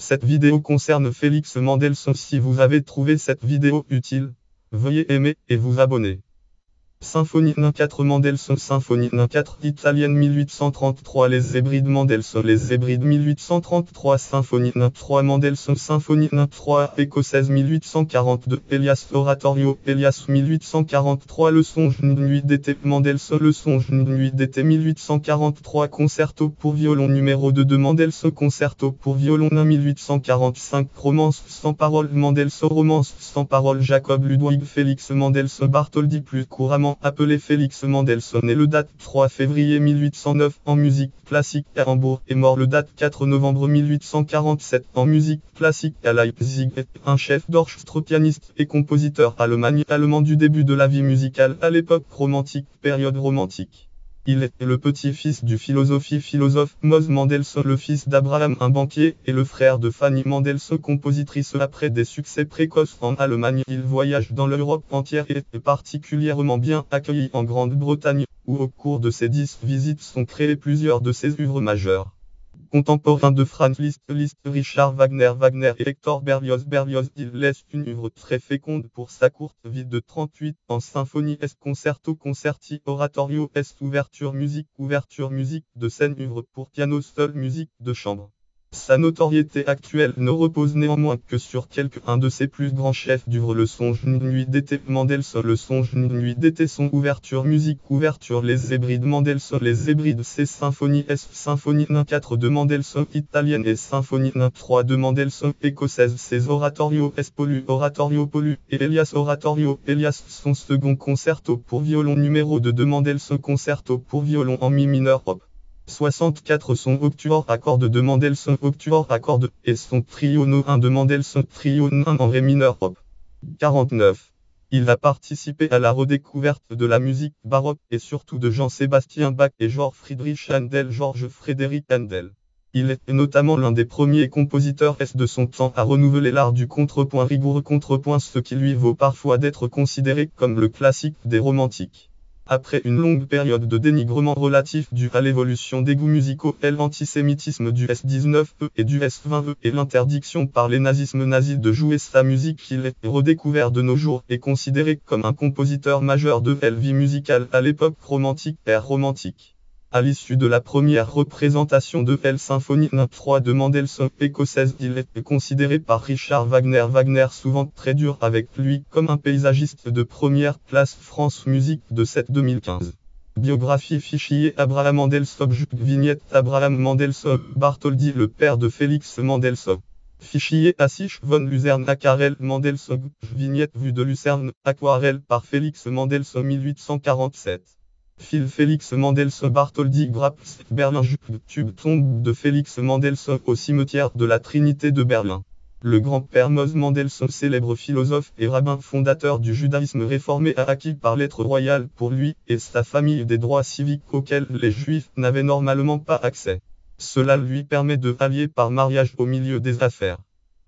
Cette vidéo concerne Félix Mendelssohn. Si vous avez trouvé cette vidéo utile, veuillez aimer et vous abonner. Symphonie No. 4 Mendelssohn. Symphonie No. 4 italienne 1833. Les Hébrides Mendelssohn. Les Hébrides 1833. Symphonie No. 3 Mendelssohn. Symphonie No. 3 écossaise 1842. Elias Oratorio. Elias 1843. Le songe d'une nuit d'été Mendelssohn. Le songe d'une nuit d'été 1843. Concerto pour violon numéro 2 de Mendelssohn. Concerto pour violon 1 1845. Romance sans parole Mendelssohn. Romance sans parole Jacob Ludwig Félix Mendelssohn Bartholdy, plus couramment appelé Félix Mendelssohn, est le date 3 février 1809 en musique classique à Hambourg et mort le date 4 novembre 1847 en musique classique à Leipzig, est un chef d'orchestre, pianiste et compositeur allemand du début de la vie musicale à l'époque romantique, période romantique. Il est le petit-fils du philosophe Mose Mendelssohn, le fils d'Abraham, un banquier, et le frère de Fanny Mendelssohn, compositrice. Après des succès précoces en Allemagne, il voyage dans l'Europe entière et est particulièrement bien accueilli en Grande-Bretagne, où au cours de ses 10 visites sont créées plusieurs de ses œuvres majeures. Contemporain de Franz Liszt, Richard Wagner et Hector Berlioz. Il laisse une œuvre très féconde pour sa courte vie de 38 ans. Symphonie S. Concerto Concerti Oratorio S. Ouverture musique de scène. Œuvre pour piano seul, musique de chambre. Sa notoriété actuelle ne repose néanmoins que sur quelques-uns de ses plus grands chefs d'œuvre. Le songe d'une nuit d'été Mendelssohn. Le songe d'une nuit d'été. Son ouverture musique ouverture. Les Hébrides Mendelssohn. Les Hébrides C. Symphonie S. Symphonie No. 4 de Mendelssohn italienne et Symphonie No. 3 de Mendelssohn écossaise. Ses Oratorio S. Oratorio et Elias Oratorio. Elias, son second concerto pour violon numéro 2 de Mendelssohn. Concerto pour violon en mi mineur op. 64. Son octuor à cordes de Mendelssohn octuor à cordes et son trio No. 1 de Mendelssohn trio No. 1 en ré mineur op. 49. Il a participé à la redécouverte de la musique baroque et surtout de Jean-Sébastien Bach et Georg Friedrich Händel. Georges Frédéric Händel. Il est notamment l'un des premiers compositeurs de son temps à renouveler l'art du contrepoint rigoureux, ce qui lui vaut parfois d'être considéré comme le classique des romantiques. Après une longue période de dénigrement relatif dû à l'évolution des goûts musicaux, l'antisémitisme du S19E et du S20E et l'interdiction par les nazismes nazis de jouer sa musique, il est redécouvert de nos jours et considéré comme un compositeur majeur de la vie musicale à l'époque romantique, ère romantique. À l'issue de la première représentation de la Symphonie No. 3 de Mendelssohn écossaise, il est considéré par Richard Wagner, souvent très dur avec lui, comme un paysagiste de première classe. France Musique de 7-2015. Biographie fichier Abraham Mendelssohn. Vignette Abraham Mendelssohn Bartholdy, le père de Félix Mendelssohn. Fichier Assich von Luzern Aquarelle Mendelssohn. Vignette vue de Lucerne, aquarelle par Félix Mendelssohn 1847. Fil Félix Mendelssohn Bartholdy Grapes Berlin. Tube tombe de Félix Mendelssohn au cimetière de la Trinité de Berlin. Le grand-père Mose Mendelssohn, célèbre philosophe et rabbin fondateur du judaïsme réformé, a acquis par lettre royale pour lui et sa famille des droits civiques auxquels les juifs n'avaient normalement pas accès. Cela lui permet de allier par mariage au milieu des affaires.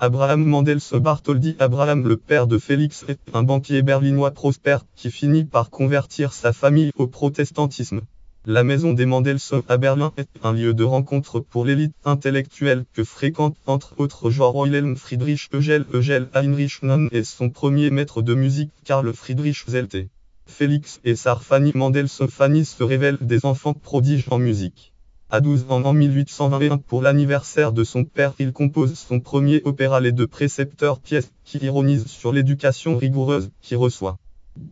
Abraham Mendelssohn Bartholdy. Abraham, le père de Félix, est un banquier berlinois prospère qui finit par convertir sa famille au protestantisme. La maison des Mendelssohn à Berlin est un lieu de rencontre pour l'élite intellectuelle que fréquente entre autres Georg Wilhelm Friedrich Eugel Heinrich Mann et son premier maître de musique Karl Friedrich Zelte. Félix et sa Fanny Mendelssohn. Fanny se révèle des enfants prodiges en musique. À 12 ans en 1821, pour l'anniversaire de son père, il compose son premier opéra, Les Deux Précepteurs, pièce qui ironise sur l'éducation rigoureuse qu'il reçoit.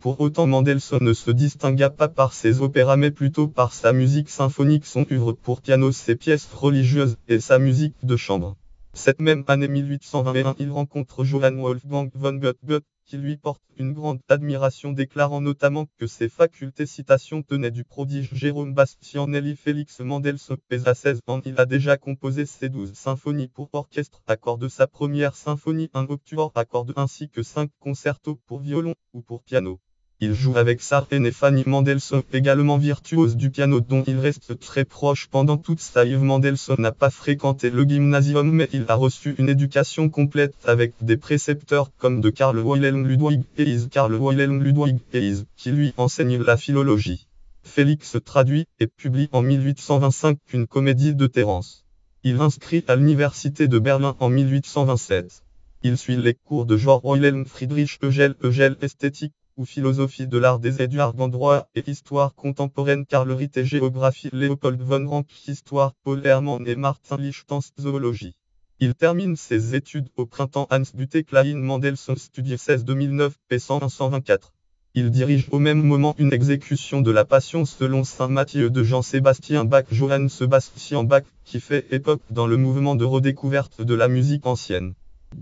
Pour autant, Mendelssohn ne se distingua pas par ses opéras mais plutôt par sa musique symphonique, son œuvre pour piano, ses pièces religieuses et sa musique de chambre. Cette même année 1821, il rencontre Johann Wolfgang von Goethe, qui lui porte une grande admiration, déclarant notamment que ses facultés citation tenaient du prodige Jérôme Bastianelli. Félix Mendelssohn pèse 16 ans, il a déjà composé ses 12 symphonies pour orchestre à cordes, sa première symphonie, un octuor à cordes, ainsi que 5 concertos pour violon ou pour piano. Il joue avec sa reine Fanny Mendelssohn, également virtuose du piano dont il reste très proche pendant toute sa vie. Mendelssohn n'a pas fréquenté le gymnasium mais il a reçu une éducation complète avec des précepteurs comme de Karl Wilhelm Ludwig Eise, qui lui enseigne la philologie. Félix traduit et publie en 1825 une comédie de Terence. Il inscrit à l'université de Berlin en 1827. Il suit les cours de Georg Wilhelm Friedrich Hegel esthétique, ou philosophie de l'art des Édouard en droit et histoire contemporaine Karl Ritt et géographie Leopold von Ranke histoire Paul Hermann et Martin Lichtens zoologie. Il termine ses études au printemps Hans Butte Klein Mendelssohn Studie 16 2009 p. 124. Il dirige au même moment une exécution de la Passion selon saint Matthieu de Jean-Sébastien Bach Johann Sebastian Bach, qui fait époque dans le mouvement de redécouverte de la musique ancienne.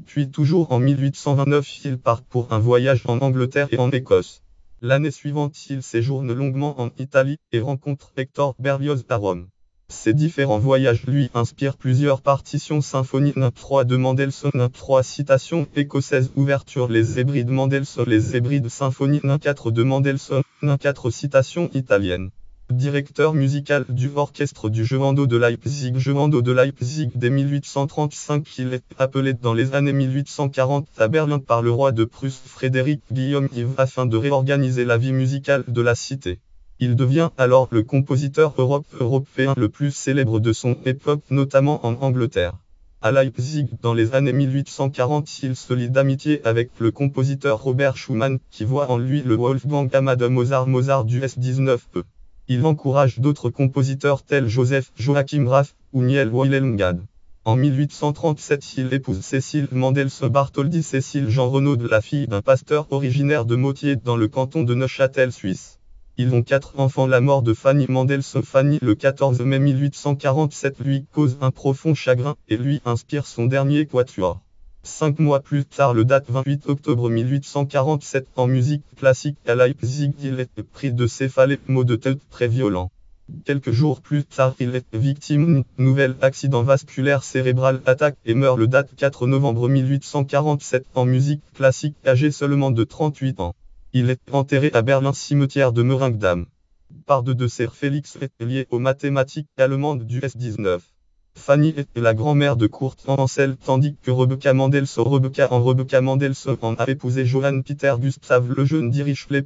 Puis toujours en 1829 il part pour un voyage en Angleterre et en Écosse. L'année suivante il séjourne longuement en Italie et rencontre Hector Berlioz à Rome. Ces différents voyages lui inspirent plusieurs partitions symphoniques 3 de Mendelssohn 3 citations écossaises ouverture les Hébrides Mendelssohn les Hébrides symphoniques 4 de Mendelssohn 4 citations italiennes. Directeur musical du orchestre du Gewandhaus de Leipzig dès 1835 il est appelé dans les années 1840 à Berlin par le roi de Prusse Frédéric Guillaume Yves afin de réorganiser la vie musicale de la cité. Il devient alors le compositeur européen le plus célèbre de son époque notamment en Angleterre. À Leipzig dans les années 1840 il se lie d'amitié avec le compositeur Robert Schumann qui voit en lui le Wolfgang Amadeus Mozart du S19e. Il encourage d'autres compositeurs tels Joseph Joachim Raff ou Miel Wilhelm Gade. En 1837 il épouse Cécile Mendelssohn Bartholdy Cécile Jean Renaud la fille d'un pasteur originaire de Motier dans le canton de Neuchâtel Suisse. Ils ont 4 enfants. La mort de Fanny Mendelssohn Fanny le 14 mai 1847 lui cause un profond chagrin et lui inspire son dernier quatuor. 5 mois plus tard le date 28 octobre 1847 en musique classique à Leipzig il est pris de céphalée maux de tête très violents. Quelques jours plus tard il est victime d'un nouvel accident vasculaire cérébral attaque et meurt le date 4 novembre 1847 en musique classique âgé seulement de 38 ans. Il est enterré à Berlin cimetière de Mehringdamm. Par de sœurs Félix est lié aux mathématiques allemandes du S19. Fanny est la grand-mère de Kurt Ansel tandis que Rebecca Mendelssohn a épousé Johann Peter Gustav Lejeune d'Irichlet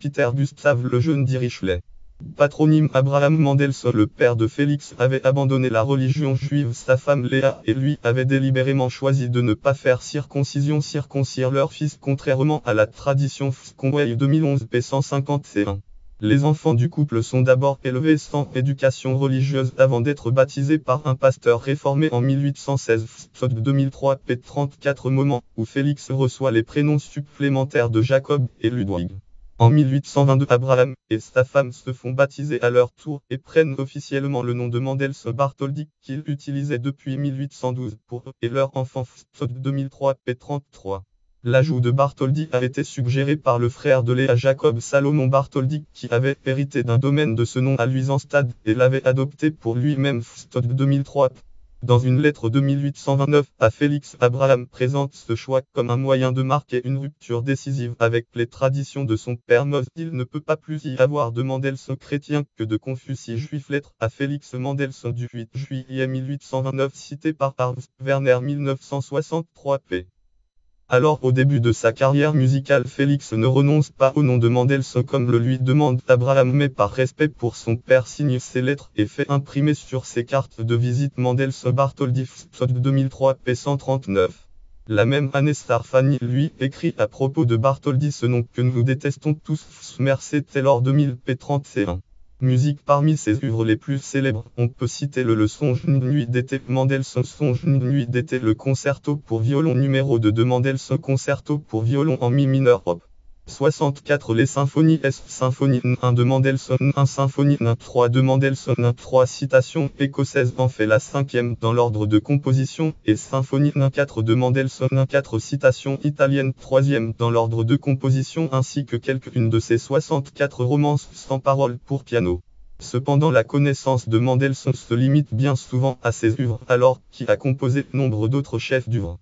Patronyme Abraham Mendelssohn le père de Félix avait abandonné la religion juive sa femme Léa et lui avait délibérément choisi de ne pas faire circoncire leur fils contrairement à la tradition Fsconway 2011 p. 151. Les enfants du couple sont d'abord élevés sans éducation religieuse avant d'être baptisés par un pasteur réformé en 1816 Fsod 2003 p. 34 moment où Félix reçoit les prénoms supplémentaires de Jacob et Ludwig. En 1822 Abraham et sa femme se font baptiser à leur tour et prennent officiellement le nom de Mendelssohn Bartholdy qu'ils utilisaient depuis 1812 pour eux et leur enfant Fsod 2003 p. 33. L'ajout de Bartholdy a été suggéré par le frère de Léa Jacob Salomon Bartholdy qui avait hérité d'un domaine de ce nom à Luisenstad et l'avait adopté pour lui-même Fsod 2003. Dans une lettre de 1829 à Félix Abraham présente ce choix comme un moyen de marquer une rupture décisive avec les traditions de son père Moses. Il ne peut pas plus y avoir de Mendelssohn chrétien que de Confucius juif. Lettre à Félix Mendelssohn du 8 juillet 1829 cité par Ernst Werner 1963 p. Alors au début de sa carrière musicale Félix ne renonce pas au nom de Mendelssohn comme le lui demande Abraham mais par respect pour son père signe ses lettres et fait imprimer sur ses cartes de visite Mendelssohn Bartholdy Fsod 2003 p. 139. La même année Fanny lui écrit à propos de Bartholdy ce nom que nous détestons tous Mercé Taylor 2000 p. 31. Musique parmi ses œuvres les plus célèbres, on peut citer le Songe d'une nuit d'été Mendelssohn Songe d'une nuit d'été le concerto pour violon numéro 2 de Mendelssohn concerto pour violon en mi mineur op. 64 les symphonies S symphonie 1 de Mendelssohn 1 symphonie 1 3 de Mendelssohn 1 3 citation écossaise en fait la 5e dans l'ordre de composition et symphonie 1 4 de Mendelssohn 1 4 citation italienne 3e dans l'ordre de composition ainsi que quelques-unes de ses 64 romances sans paroles pour piano. Cependant la connaissance de Mendelssohn se limite bien souvent à ses œuvres alors qu'il a composé nombre d'autres chefs d'œuvre.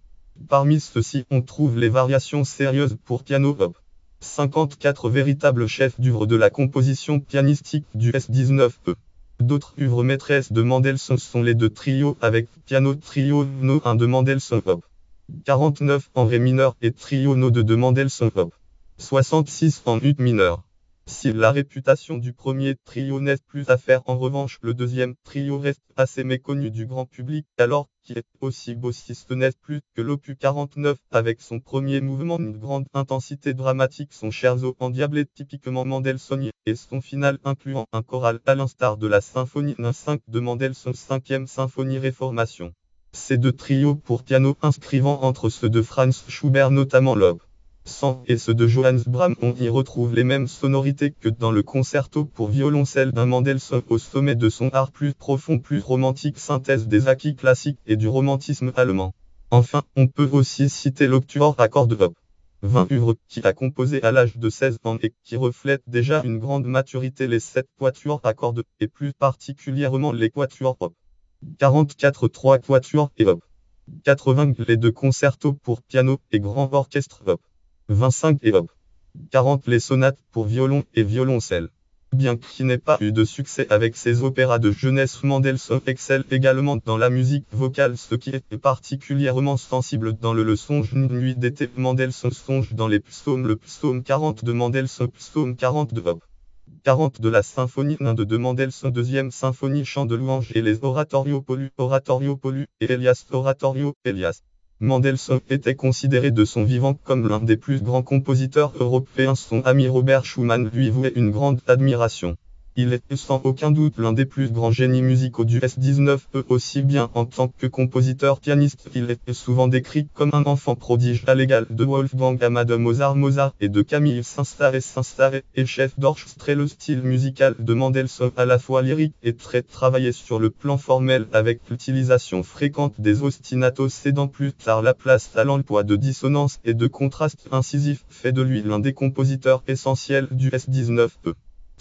Parmi ceux-ci on trouve les variations sérieuses pour piano op. 54 véritables chefs d'œuvre de la composition pianistique du S19e. D'autres œuvres maîtresses de Mendelssohn sont les deux trios avec piano trio no 1 de Mendelssohn op. 49 en ré mineur et trio no 2 de Mendelssohn op. 66 en ut mineur. Si la réputation du premier trio n'est plus à faire, en revanche le deuxième trio reste assez méconnu du grand public, alors qu'il est aussi bossiste n'est plus que l'opus 49, avec son premier mouvement d'une grande intensité dramatique, son scherzo endiablé typiquement mendelssohnien, et son final incluant un choral à l'instar de la symphonie No 5 de Mendelssohn, 5e symphonie Réformation. Ces deux trios pour piano inscrivant entre ceux de Franz Schubert notamment l'op. 100 et ceux de Johannes Brahms, on y retrouve les mêmes sonorités que dans le concerto pour violoncelle d'un Mendelssohn, au sommet de son art plus profond, plus romantique, synthèse des acquis classiques et du romantisme allemand. Enfin, on peut aussi citer l'Octuor à cordes op. 20 œuvres qui a composé à l'âge de 16 ans et qui reflètent déjà une grande maturité, les 7 quatuors à cordes, et plus particulièrement les quatuors op. 44 3 quatuors et op. 80 les deux concertos pour piano et grand orchestre op. 25 et op. 40 les sonates pour violon et violoncelle. Bien qu'il n'ait pas eu de succès avec ses opéras de jeunesse, Mendelssohn excelle également dans la musique vocale, ce qui est particulièrement sensible dans le Songe d'une nuit d'été. Mendelssohn songe dans les psaumes, le psaume 40 de Mendelssohn, psaume 40 de op. 40 de la symphonie No 2 de Mendelssohn, deuxième symphonie, chant de louange, et les Oratorio Polus, et Elias, Oratorio, Elias. Mendelssohn était considéré de son vivant comme l'un des plus grands compositeurs européens. Son ami Robert Schumann lui vouait une grande admiration. Il est sans aucun doute l'un des plus grands génies musicaux du S19. Aussi bien en tant que compositeur-pianiste, il est souvent décrit comme un enfant prodige à l'égal de Wolfgang Amadeus Mozart et de Camille Saint-Saëns et chef d'orchestre. Le style musical de Mendelssohn, à la fois lyrique et très travaillé sur le plan formel, avec l'utilisation fréquente des ostinatos cédant plus tard la place à l'emploi de dissonances et de contrastes incisifs, fait de lui l'un des compositeurs essentiels du S19.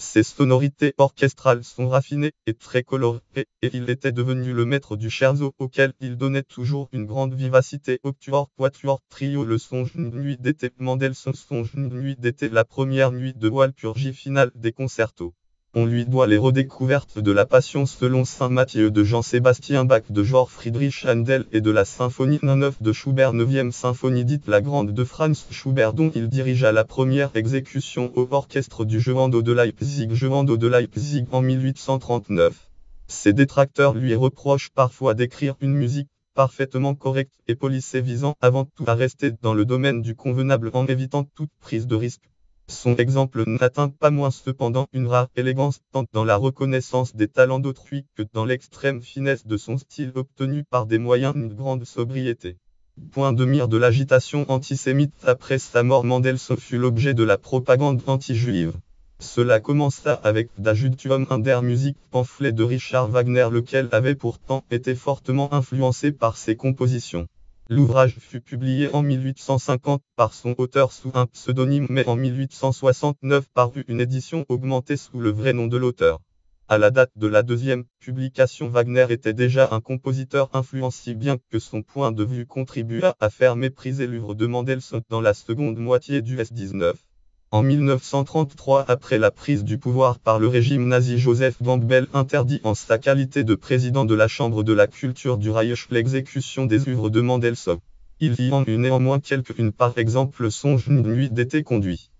Ses sonorités orchestrales sont raffinées et très colorées, et il était devenu le maître du scherzo, auquel il donnait toujours une grande vivacité. Octuor, quatuor, trio, le Songe d'une nuit d'été, Mendelssohn Songe d'une nuit d'été, la première nuit de Walpurgie finale des concertos. On lui doit les redécouvertes de la Passion selon saint Matthieu de Jean-Sébastien Bach, de Georg Friedrich Händel, et de la symphonie No 9 de Schubert, 9e symphonie dite la Grande de Franz Schubert, dont il dirigea la première exécution au orchestre du Gewandhaus de Leipzig en 1839. Ses détracteurs lui reprochent parfois d'écrire une musique parfaitement correcte et polissée, visant avant tout à rester dans le domaine du convenable en évitant toute prise de risque. Son exemple n'atteint pas moins cependant une rare élégance, tant dans la reconnaissance des talents d'autrui que dans l'extrême finesse de son style obtenu par des moyens d'une grande sobriété. Point de mire de l'agitation antisémite après sa mort, Mendelssohn fut l'objet de la propagande anti-juive. Cela commença avec d'Adjuntium in der Musik, pamphlet de Richard Wagner, lequel avait pourtant été fortement influencé par ses compositions. L'ouvrage fut publié en 1850 par son auteur sous un pseudonyme, mais en 1869 parut une édition augmentée sous le vrai nom de l'auteur. À la date de la deuxième publication, Wagner était déjà un compositeur influent, bien que son point de vue contribua à faire mépriser l'œuvre de Mendelssohn dans la seconde moitié du S19. En 1933, après la prise du pouvoir par le régime nazi, Joseph Campbell interdit en sa qualité de président de la Chambre de la culture du Reich l'exécution des œuvres de Mendelssohn. Il y en eut néanmoins quelques-unes, par exemple Songe d'une nuit d'été conduit